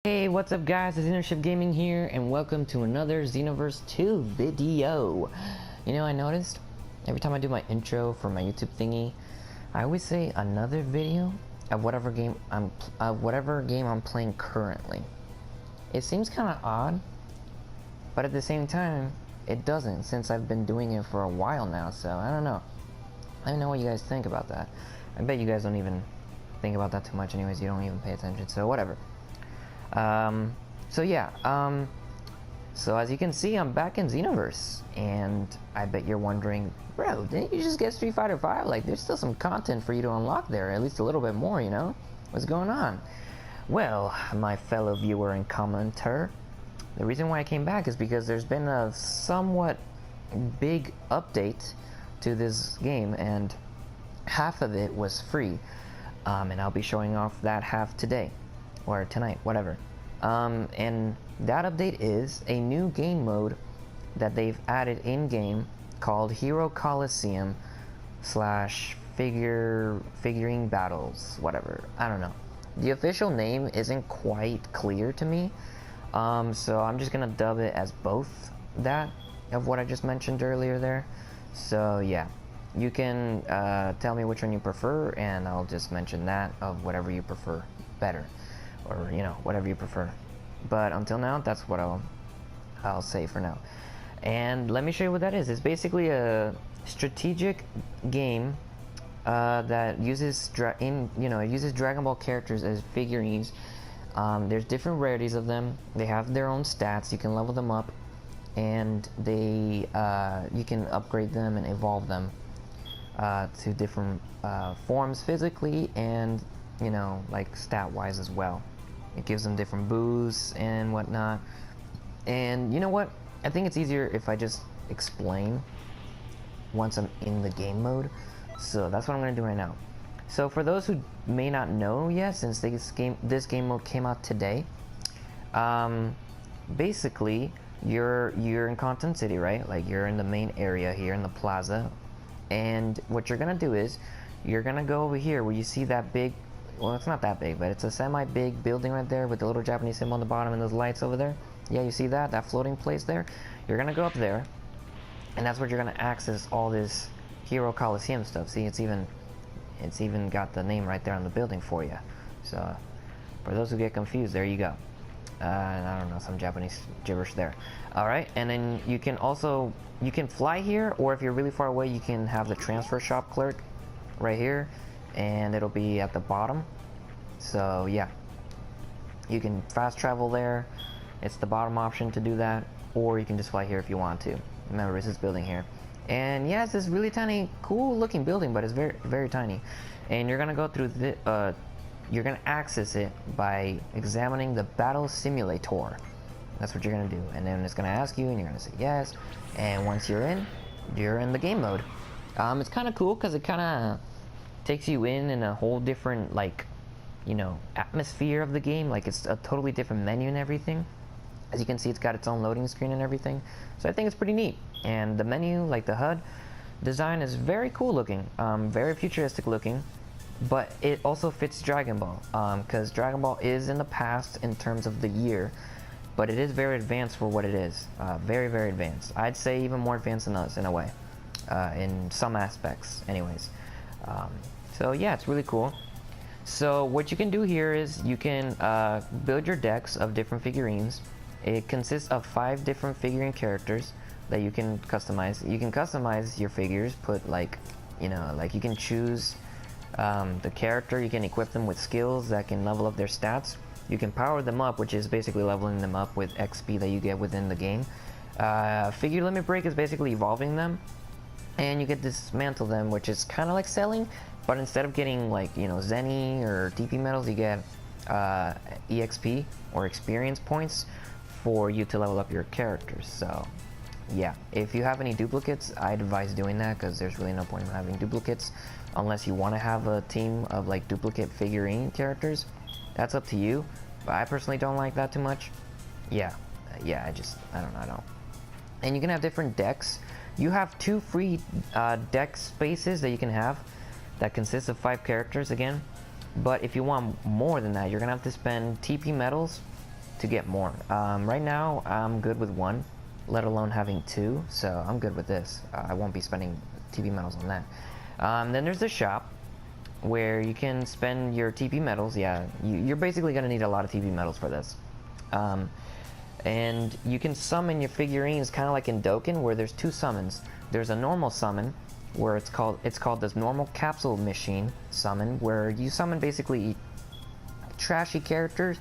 Hey, what's up guys, it's Innership Gaming here, and welcome to another Xenoverse 2 video. You know, I noticed every time I do my intro for my YouTube thingy, I always say another video of whatever game I'm playing currently. It seems kind of odd, but at the same time, it doesn't, since I've been doing it for a while now, so I don't know. I don't know what you guys think about that. I bet you guys don't even think about that too much anyways, you don't even pay attention, so whatever. So as you can see, I'm back in Xenoverse, and I bet you're wondering, bro, didn't you just get Street Fighter 5? Like, there's still some content for you to unlock there, at least a little bit more, you know? What's going on? Well, my fellow viewer and commenter, the reason why I came back is because there's been a somewhat big update to this game, and half of it was free, and I'll be showing off that half today. Or tonight, whatever. And that update is a new game mode that they've added in-game called Hero Colosseum / figurine battles, whatever. I don't know. The official name isn't quite clear to me, so I'm just gonna dub it as both that of what I just mentioned earlier there. So yeah, you can tell me which one you prefer, and I'll just mention that of whatever you prefer better. Or, you know, whatever you prefer. But until now, that's what I'll say for now. And let me show you what that is. It's basically a strategic game that uses uses Dragon Ball characters as figurines. There's different rarities of them. They have their own stats. You can level them up, and you can upgrade them and evolve them to different forms physically and, you know, like stat-wise as well. It gives them different boosts and whatnot. And you know what? I think it's easier if I just explain once I'm in the game mode. So that's what I'm going to do right now. So for those who may not know yet, since this game mode came out today, basically you're in Content City, right? Like, you're in the main area here in the plaza. And what you're going to do is you're going to go over here where you see that big, well, it's not that big, but it's a semi-big building right there with the little Japanese symbol on the bottom and those lights over there. Yeah, you see that floating place there? You're gonna go up there, and that's where you're gonna access all this Hero Colosseum stuff. See, it's even got the name right there on the building for you. So for those who get confused, there you go. I don't know, some Japanese gibberish there. Alright, and then you can fly here, or if you're really far away, you can have the transfer shop clerk right here, and it'll be at the bottom. So yeah, you can fast travel there. It's the bottom option to do that, or you can just fly here if you want to. Remember, it's this building here, and yeah, it's this really tiny, cool looking building, but it's very, very tiny. And you're gonna go through you're gonna access it by examining the battle simulator. That's what you're gonna do, and then it's gonna ask you, and you're gonna say yes. And once you're in the game mode. It's kind of cool because it kind of takes you in a whole different, like, you know, atmosphere of the game. Like, it's a totally different menu and everything. As you can see, it's got its own loading screen and everything, so I think it's pretty neat. And the menu, like the HUD design, is very cool looking, very futuristic looking, but it also fits Dragon Ball, because Dragon Ball is in the past in terms of the year, but it is very advanced for what it is. Very, very advanced. I'd say even more advanced than us in a way, in some aspects anyways. So yeah, it's really cool. So what you can do here is you can build your decks of different figurines. It consists of 5 different figurine characters that you can customize. You can customize your figures, put, like, you know, like, you can choose the character, you can equip them with skills that can level up their stats. You can power them up, which is basically leveling them up with XP that you get within the game. Figure limit break is basically evolving them, and you can dismantle them, which is kind of like selling. But instead of getting, like, you know, Zenny or TP medals, you get EXP or experience points for you to level up your characters. So yeah, if you have any duplicates, I'd advise doing that, because there's really no point in having duplicates unless you want to have a team of, like, duplicate figurine characters. That's up to you, but I personally don't like that too much. Yeah, I don't know. And you can have different decks. You have 2 free deck spaces that you can have that consists of 5 characters again. But if you want more than that, you're gonna have to spend TP medals to get more. Right now, I'm good with 1, let alone having 2, so I'm good with this. I won't be spending TP metals on that. Then there's the shop, where you can spend your TP metals. Yeah, you're basically going to need a lot of TP metals for this. And you can summon your figurines kind of like in Dokkan, where there's 2 summons. There's a normal summon, where it's called this normal capsule machine summon, where you summon basically trashy characters,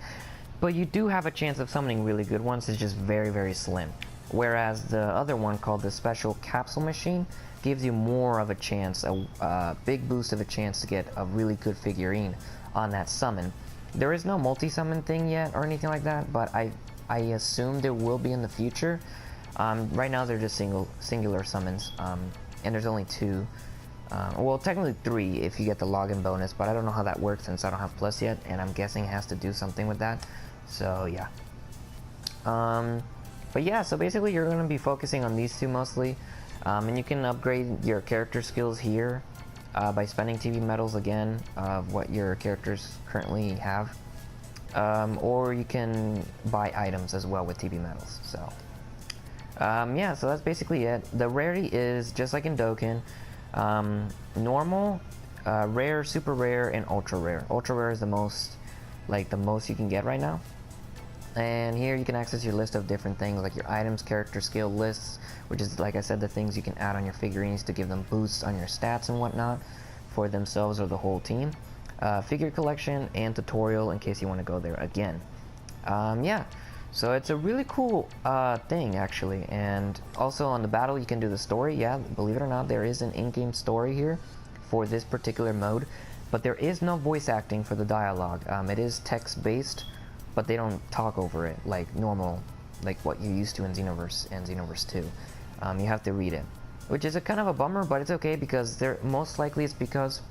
but you do have a chance of summoning really good ones. It's just very, very slim. Whereas the other one, called the special capsule machine, gives you more of a chance, a big boost of a chance to get a really good figurine on that summon. There is no multi-summon thing yet or anything like that, but I assume there will be in the future. Right now they're just singular summons, and there's only 2. Well, technically 3 if you get the login bonus, but I don't know how that works since I don't have Plus yet, and I'm guessing it has to do something with that. So yeah. But yeah, so basically you're going to be focusing on these 2 mostly. And you can upgrade your character skills here by spending TV metals again of what your characters currently have. Or you can buy items as well with TV metals. So yeah, so that's basically it. The rarity is just like in Dokkan. Normal, rare, super rare, and ultra rare. Ultra rare is the most you can get right now. And here you can access your list of different things like your items, character skill lists, which is, like I said, the things you can add on your figurines to give them boosts on your stats and whatnot for themselves or the whole team. Figure collection and tutorial in case you want to go there again. Yeah, so it's a really cool thing actually. And also on the battle you can do the story. Yeah, believe it or not, there is an in-game story here for this particular mode, but there is no voice acting for the dialogue. It is text-based, but they don't talk over it like normal, like what you're used to in Xenoverse and Xenoverse 2. You have to read it, which is a kind of a bummer, but it's okay because they're most likely it's because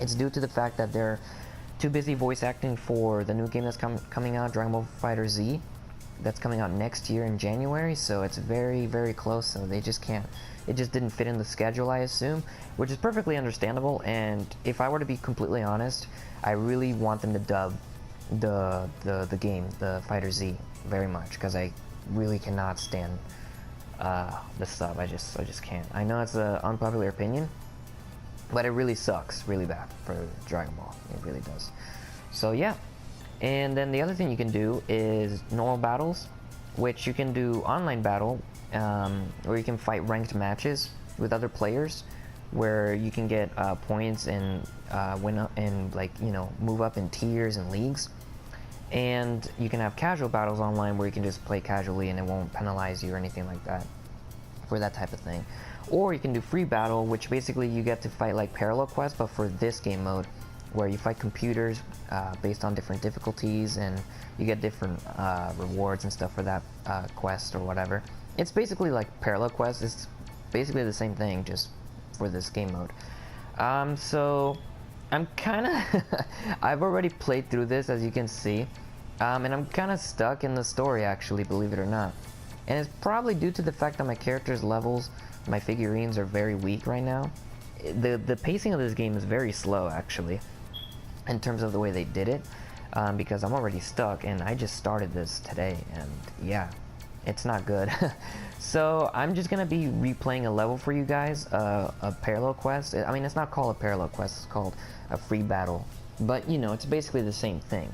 it's due to the fact that they're too busy voice acting for the new game that's coming out, Dragon Ball FighterZ, that's coming out next year in January. So it's very, very close. So they just can't. It just didn't fit in the schedule, I assume, which is perfectly understandable. And if I were to be completely honest, I really want them to dub the game, the FighterZ, very much, because I really cannot stand the sub. I just can't. I know it's an unpopular opinion, but it really sucks really bad for Dragon Ball. It really does. So yeah, and then the other thing you can do is normal battles, which you can do online battle, where you can fight ranked matches with other players, where you can get points and win up and, like, you know, move up in tiers and leagues. And you can have casual battles online where you can just play casually and it won't penalize you or anything like that for that type of thing. Or you can do free battle, which basically you get to fight like parallel quests, but for this game mode, where you fight computers based on different difficulties, and you get different rewards and stuff for that quest or whatever. It's basically like parallel quests. It's basically the same thing, just for this game mode. So I'm kind of I've already played through this, as you can see, and I'm kind of stuck in the story, actually, believe it or not. And it's probably due to the fact that my character's levels, my figurines, are very weak right now. The pacing of this game is very slow, actually, in terms of the way they did it, because I'm already stuck, and I just started this today, and yeah, it's not good. So I'm just gonna be replaying a level for you guys, a parallel quest. I mean, it's not called a parallel quest, it's called a free battle, but you know, it's basically the same thing.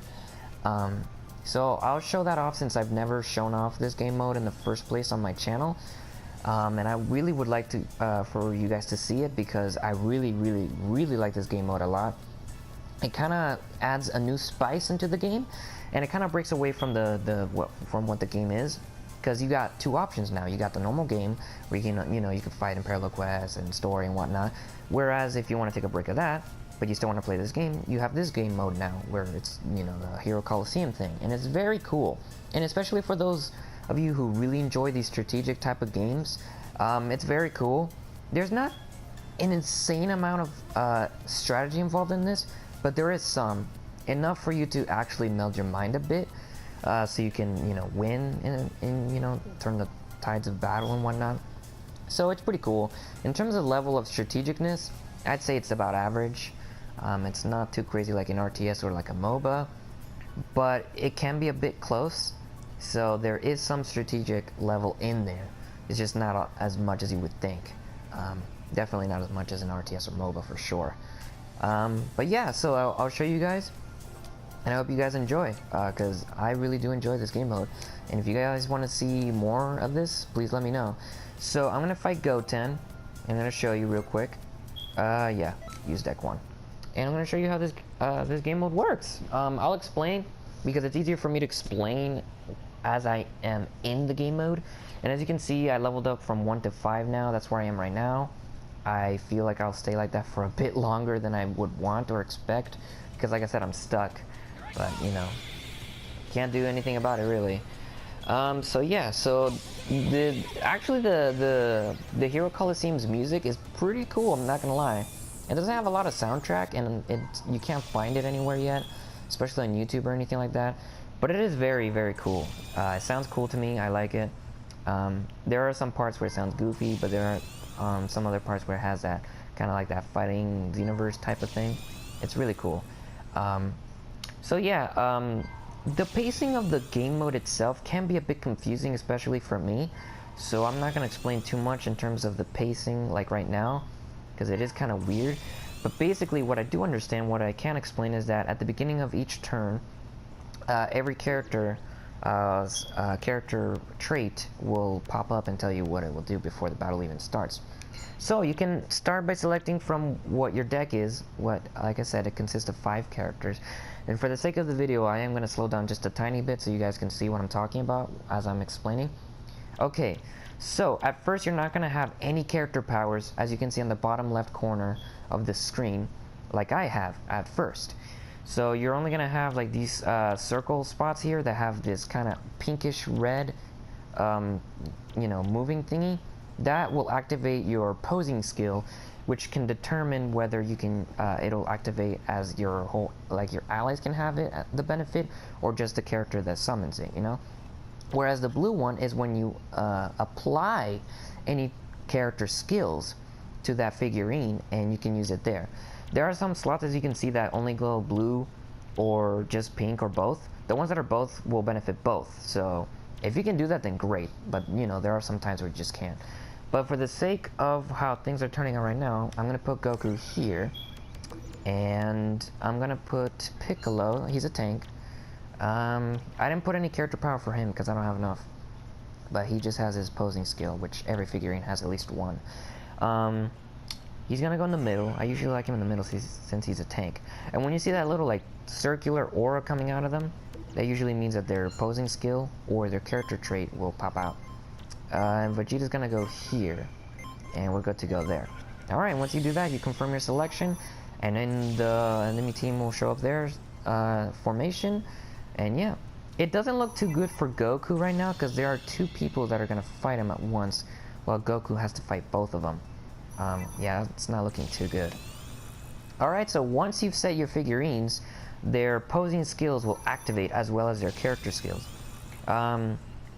So I'll show that off, since I've never shown off this game mode in the first place on my channel, and I really would like to for you guys to see it, because I really like this game mode a lot. It kind of adds a new spice into the game, and it kind of breaks away from what the game is. Because you got 2 options now. You got the normal game where you can, you can fight in parallel quests and story and whatnot. Whereas if you want to take a break of that, but you still want to play this game, you have this game mode now, where it's, the Hero Colosseum thing, and it's very cool. And especially for those of you who really enjoy these strategic type of games, it's very cool. There's not an insane amount of strategy involved in this, but there is some, enough for you to actually meld your mind a bit. So you can, win and turn the tides of battle and whatnot. So it's pretty cool. In terms of level of strategicness, I'd say it's about average. It's not too crazy like an RTS or like a MOBA. but it can be a bit close. So there is some strategic level in there. It's just not as much as you would think. Definitely not as much as an RTS or MOBA for sure. But yeah, so I'll show you guys, and I hope you guys enjoy, because I really do enjoy this game mode. And if you guys want to see more of this, please let me know. So I'm gonna fight Goten. I'm gonna show you real quick. Yeah, use deck 1, and I'm gonna show you how this game mode works. I'll explain, because it's easier for me to explain as I am in the game mode. And as you can see, I leveled up from 1 to 5 now. That's where I am right now. I feel like I'll stay like that for a bit longer than I would want or expect, because like I said, I'm stuck. But you know, can't do anything about it really. So yeah, so actually the Hero Colosseum's music is pretty cool, I'm not gonna lie. It doesn't have a lot of soundtrack, and you can't find it anywhere yet, especially on YouTube or anything like that. But it is very, very cool. It sounds cool to me, I like it. There are some parts where it sounds goofy, but there are some other parts where it has that kind of like that fighting Xenoverse type of thing. It's really cool. So yeah, the pacing of the game mode itself can be a bit confusing, especially for me. So I'm not going to explain too much in terms of the pacing like right now, because it is kind of weird. But basically what I do understand, what I can explain, is that at the beginning of each turn, every character trait will pop up and tell you what it will do before the battle even starts. So you can start by selecting from what your deck is. Like I said, it consists of 5 characters. And for the sake of the video, I am going to slow down just a tiny bit so you guys can see what I'm talking about as I'm explaining. Okay, so at first you're not going to have any character powers, as you can see on the bottom left corner of the screen, like I have at first. So you're only going to have like these circle spots here that have this kind of pinkish red, you know, moving thingy. That will activate your posing skill, which can determine whether you can, it'll activate as your whole, like your allies can have it, the benefit, or just the character that summons it, you know? Whereas the blue one is when you apply any character skills to that figurine, and you can use it there. There are some slots, as you can see, that only glow blue or just pink or both. The ones that are both will benefit both. So if you can do that, then great. But you know, there are some times where you just can't. But for the sake of how things are turning out right now, I'm going to put Goku here. And I'm going to put Piccolo. He's a tank. I didn't put any character power for him because I don't have enough. But he just has his posing skill, which every figurine has at least one. He's going to go in the middle. I usually like him in the middle since he's a tank. And when you see that little like circular aura coming out of them, that usually means that their posing skill or their character trait will pop out. And Vegeta's gonna go here, and we're good to go there. Alright, once you do that, you confirm your selection, and then the enemy team will show up their formation. And yeah, it doesn't look too good for Goku right now, because there are 2 people that are gonna fight him at once, while Goku has to fight both of them. Yeah, it's not looking too good. Alright, so once you've set your figurines, their posing skills will activate as well as their character skills.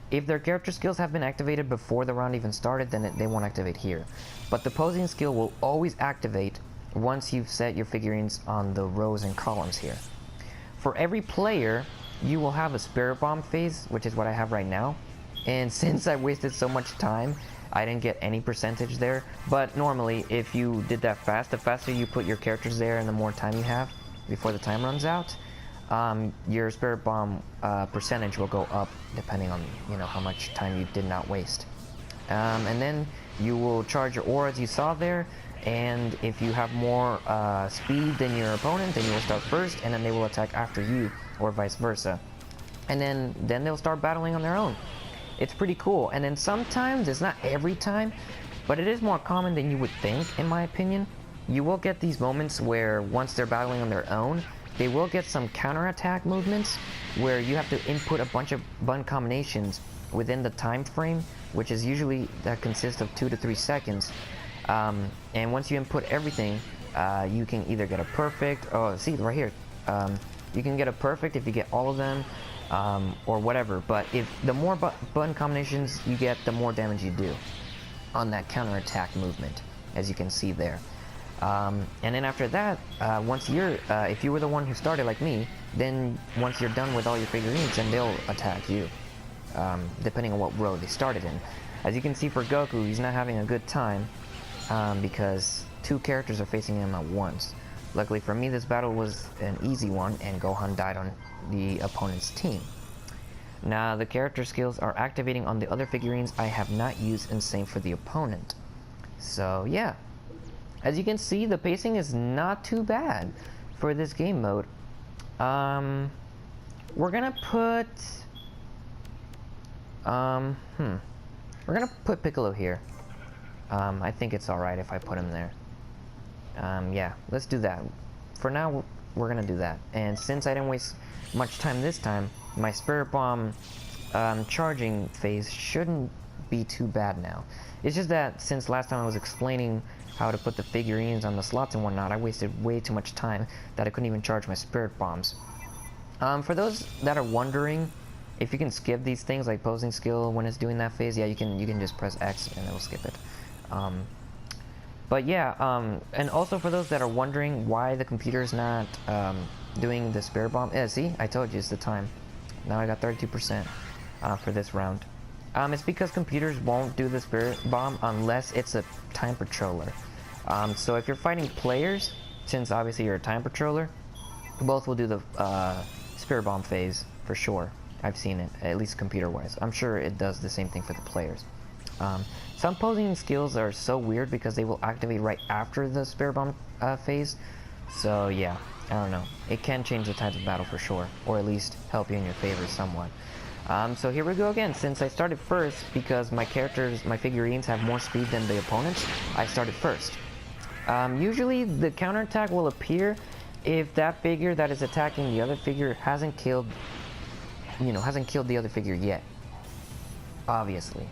If their character skills have been activated before the round even started, then they won't activate here. But the posing skill will always activate once you've set your figurines on the rows and columns here. For every player, you will have a Spirit Bomb phase, which is what I have right now. And since I wasted so much time, I didn't get any percentage there. But normally, if you did that fast, the faster you put your characters there and the more time you have before the time runs out, your Spirit Bomb percentage will go up depending on, you know, how much time you did not waste. And then you will charge your auras you saw there, and if you have more speed than your opponent, then you will start first, and then they will attack after you, or vice versa. And then they'll start battling on their own. It's pretty cool. And then sometimes, it's not every time, but it is more common than you would think, in my opinion. You will get these moments where once they're battling on their own, they will get some counterattack movements where you have to input a bunch of button combinations within the time frame, which is usually that consists of 2 to 3 seconds. And once you input everything, you can either get a perfect, oh, see right here, you can get a perfect if you get all of them, or whatever. But if the more button combinations you get, the more damage you do on that counterattack movement, as you can see there. And then after that, once you're, if you were the one who started like me, then once you're done with all your figurines, then they'll attack you, depending on what row they started in. As you can see for Goku, he's not having a good time, because 2 characters are facing him at once. Luckily for me, this battle was an easy one, and Gohan died on the opponent's team. Now, the character skills are activating on the other figurines I have not used, and same for the opponent. So, yeah. As you can see, the pacing is not too bad for this game mode. We're gonna put... We're gonna put Piccolo here. I think it's alright if I put him there. Yeah, let's do that. For now, we're gonna do that. And since I didn't waste much time this time, my Spirit Bomb charging phase shouldn't be too bad now. It's just that since last time I was explaining how to put the figurines on the slots and whatnot, I wasted way too much time that I couldn't even charge my Spirit Bombs. For those that are wondering if you can skip these things like posing skill when it's doing that phase, yeah, you can just press X and it'll skip it. But yeah, and also for those that are wondering why the computer's not doing the Spirit Bomb, yeah, see, I told you it's the time. Now I got 32% for this round. It's because computers won't do the Spirit Bomb unless it's a time patroller. So if you're fighting players, since obviously you're a time patroller, both will do the Spirit Bomb phase for sure. I've seen it, at least computer-wise. I'm sure it does the same thing for the players. Some posing skills are so weird because they will activate right after the Spirit Bomb phase. So yeah, I don't know. It can change the tides of battle for sure, or at least help you in your favor somewhat. So here we go again. Since I started first, because my figurines have more speed than the opponents, I started first. Usually the counterattack will appear if that figure that is attacking the other figure hasn't killed the other figure yet. Obviously.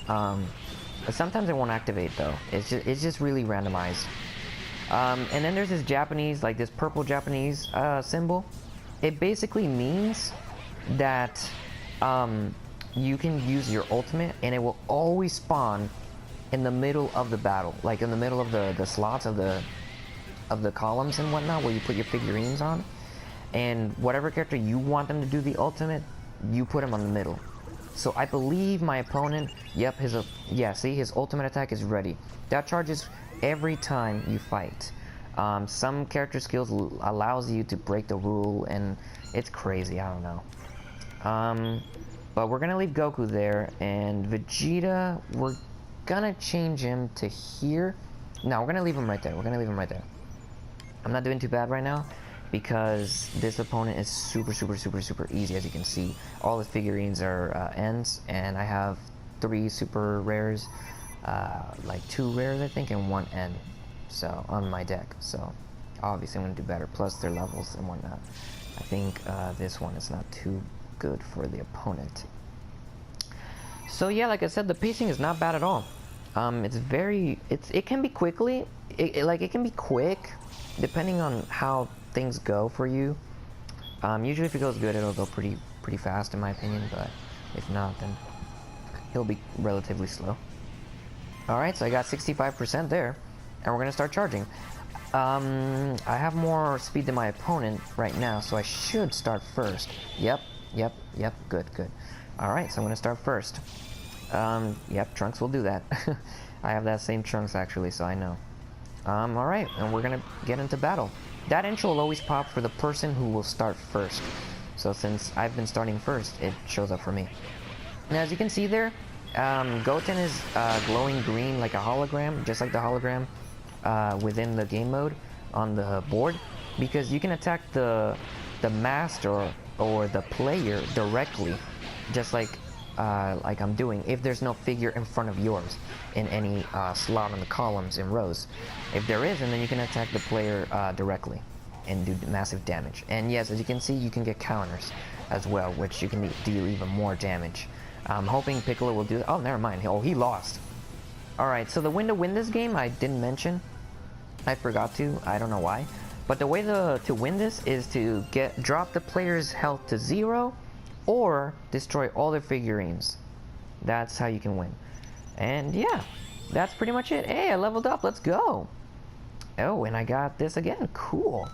But sometimes it won't activate though. It's just really randomized. And then there's this Japanese, like this purple Japanese symbol. It basically means that you can use your ultimate and it will always spawn in the middle of the battle, like in the middle of the slots of the columns and whatnot where you put your figurines on. And whatever character you want them to do the ultimate, you put him on the middle. So I believe my opponent, yep, see, his ultimate attack is ready. That charges every time you fight. Some character skills allows you to break the rule, and it's crazy, I don't know. But we're gonna leave Goku there, and Vegeta, we're gonna change him to here. No, we're gonna leave him right there. I'm not doing too bad right now, because this opponent is super easy. As you can see, all his figurines are ends, and I have 3 super rares, like 2 rares I think, and 1 end, so on my deck. So obviously I'm gonna do better, plus their levels and whatnot. I think this one is not too good for the opponent. So yeah, like I said, the pacing is not bad at all. It can be quickly, it can be quick depending on how things go for you. Usually if it goes good, it'll go pretty fast in my opinion, but if not, then he'll be relatively slow. Alright, so I got 65% there, and we're gonna start charging. I have more speed than my opponent right now, so I should start first. Yep, good. Alright, so I'm gonna start first. Yep, Trunks will do that. I have that same Trunks actually, so I know. Alright, and we're gonna get into battle. That intro will always pop for the person who will start first. So since I've been starting first, it shows up for me. Now as you can see there, Goten is glowing green like a hologram, just like the hologram within the game mode on the board, because you can attack the master or the player directly, just like I'm doing, if there's no figure in front of yours in any slot on the columns and rows. If there is, and then you can attack the player directly and do massive damage. And yes, as you can see, you can get counters as well, which you can do even more damage. I'm hoping Piccolo will do that. Oh, never mind. Oh, he lost. Alright, so the way to win this game, I didn't mention. I forgot to. I don't know why. But the way to win this is to drop the player's health to 0 or destroy all their figurines. That's how you can win. And yeah, that's pretty much it. Hey, I leveled up. Let's go. Oh, and I got this again. Cool.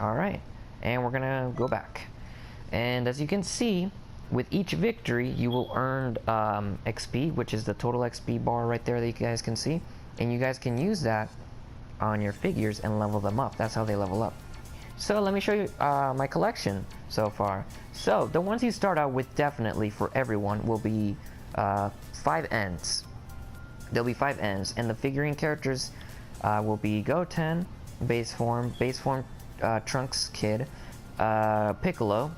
All right, and we're gonna go back. And as you can see, with each victory, you will earn XP, which is the total XP bar right there that you guys can see. And you guys can use that on your figures and level them up. That's how they level up. So let me show you my collection so far. So the ones you start out with, definitely for everyone, will be 5 ends. There'll be 5 ends, and the figurine characters will be Goten, base form Trunks Kid, Piccolo,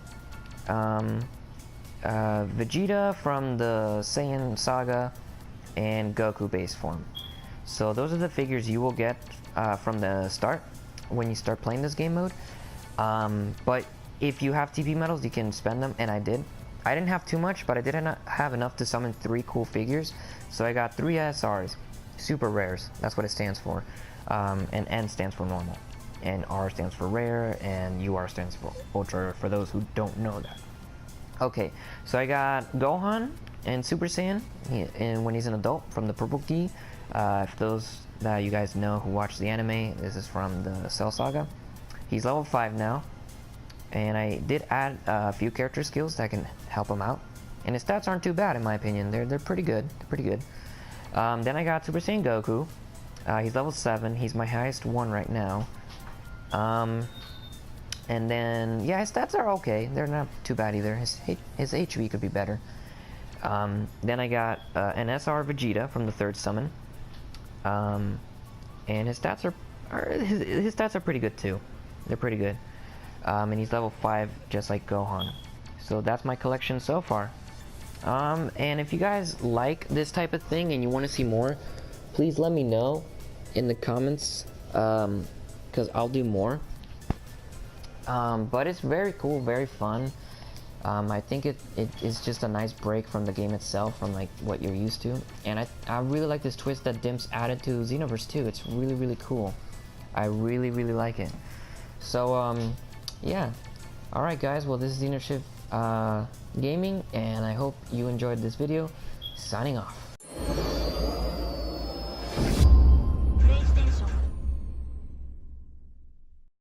Vegeta from the Saiyan Saga, and Goku base form. So those are the figures you will get from the start when you start playing this game mode. But if you have TP medals, you can spend them, and I did. I didn't have too much, but I did not have enough to summon 3 cool figures. So I got 3 SRs, super rares. That's what it stands for. And N stands for normal, and R stands for rare, and UR stands for ultra, for those who don't know that. Okay, so I got Gohan and Super Saiyan, and when he's an adult, from the Purple Key. If those that you guys know who watch the anime, this is from the Cell Saga. He's level 5 now, and I did add a few character skills that can help him out. And his stats aren't too bad in my opinion. They're pretty good. They're pretty good. Then I got Super Saiyan Goku. He's level 7. He's my highest one right now. And then, yeah, his stats are okay. They're not too bad either. His HP could be better. Then I got an SR Vegeta from the 3rd summon. And his stats are pretty good too. They're pretty good. And he's level 5, just like Gohan. So that's my collection so far. And if you guys like this type of thing and you want to see more, please let me know in the comments, because I'll do more. But it's very cool, very fun. I think it is just a nice break from the game itself, from like what you're used to. And I really like this twist that Dimps added to Xenoverse too. It's really, really cool. I really, really like it. So, yeah. Alright guys, well this is Xenoverse Gaming, and I hope you enjoyed this video. Signing off.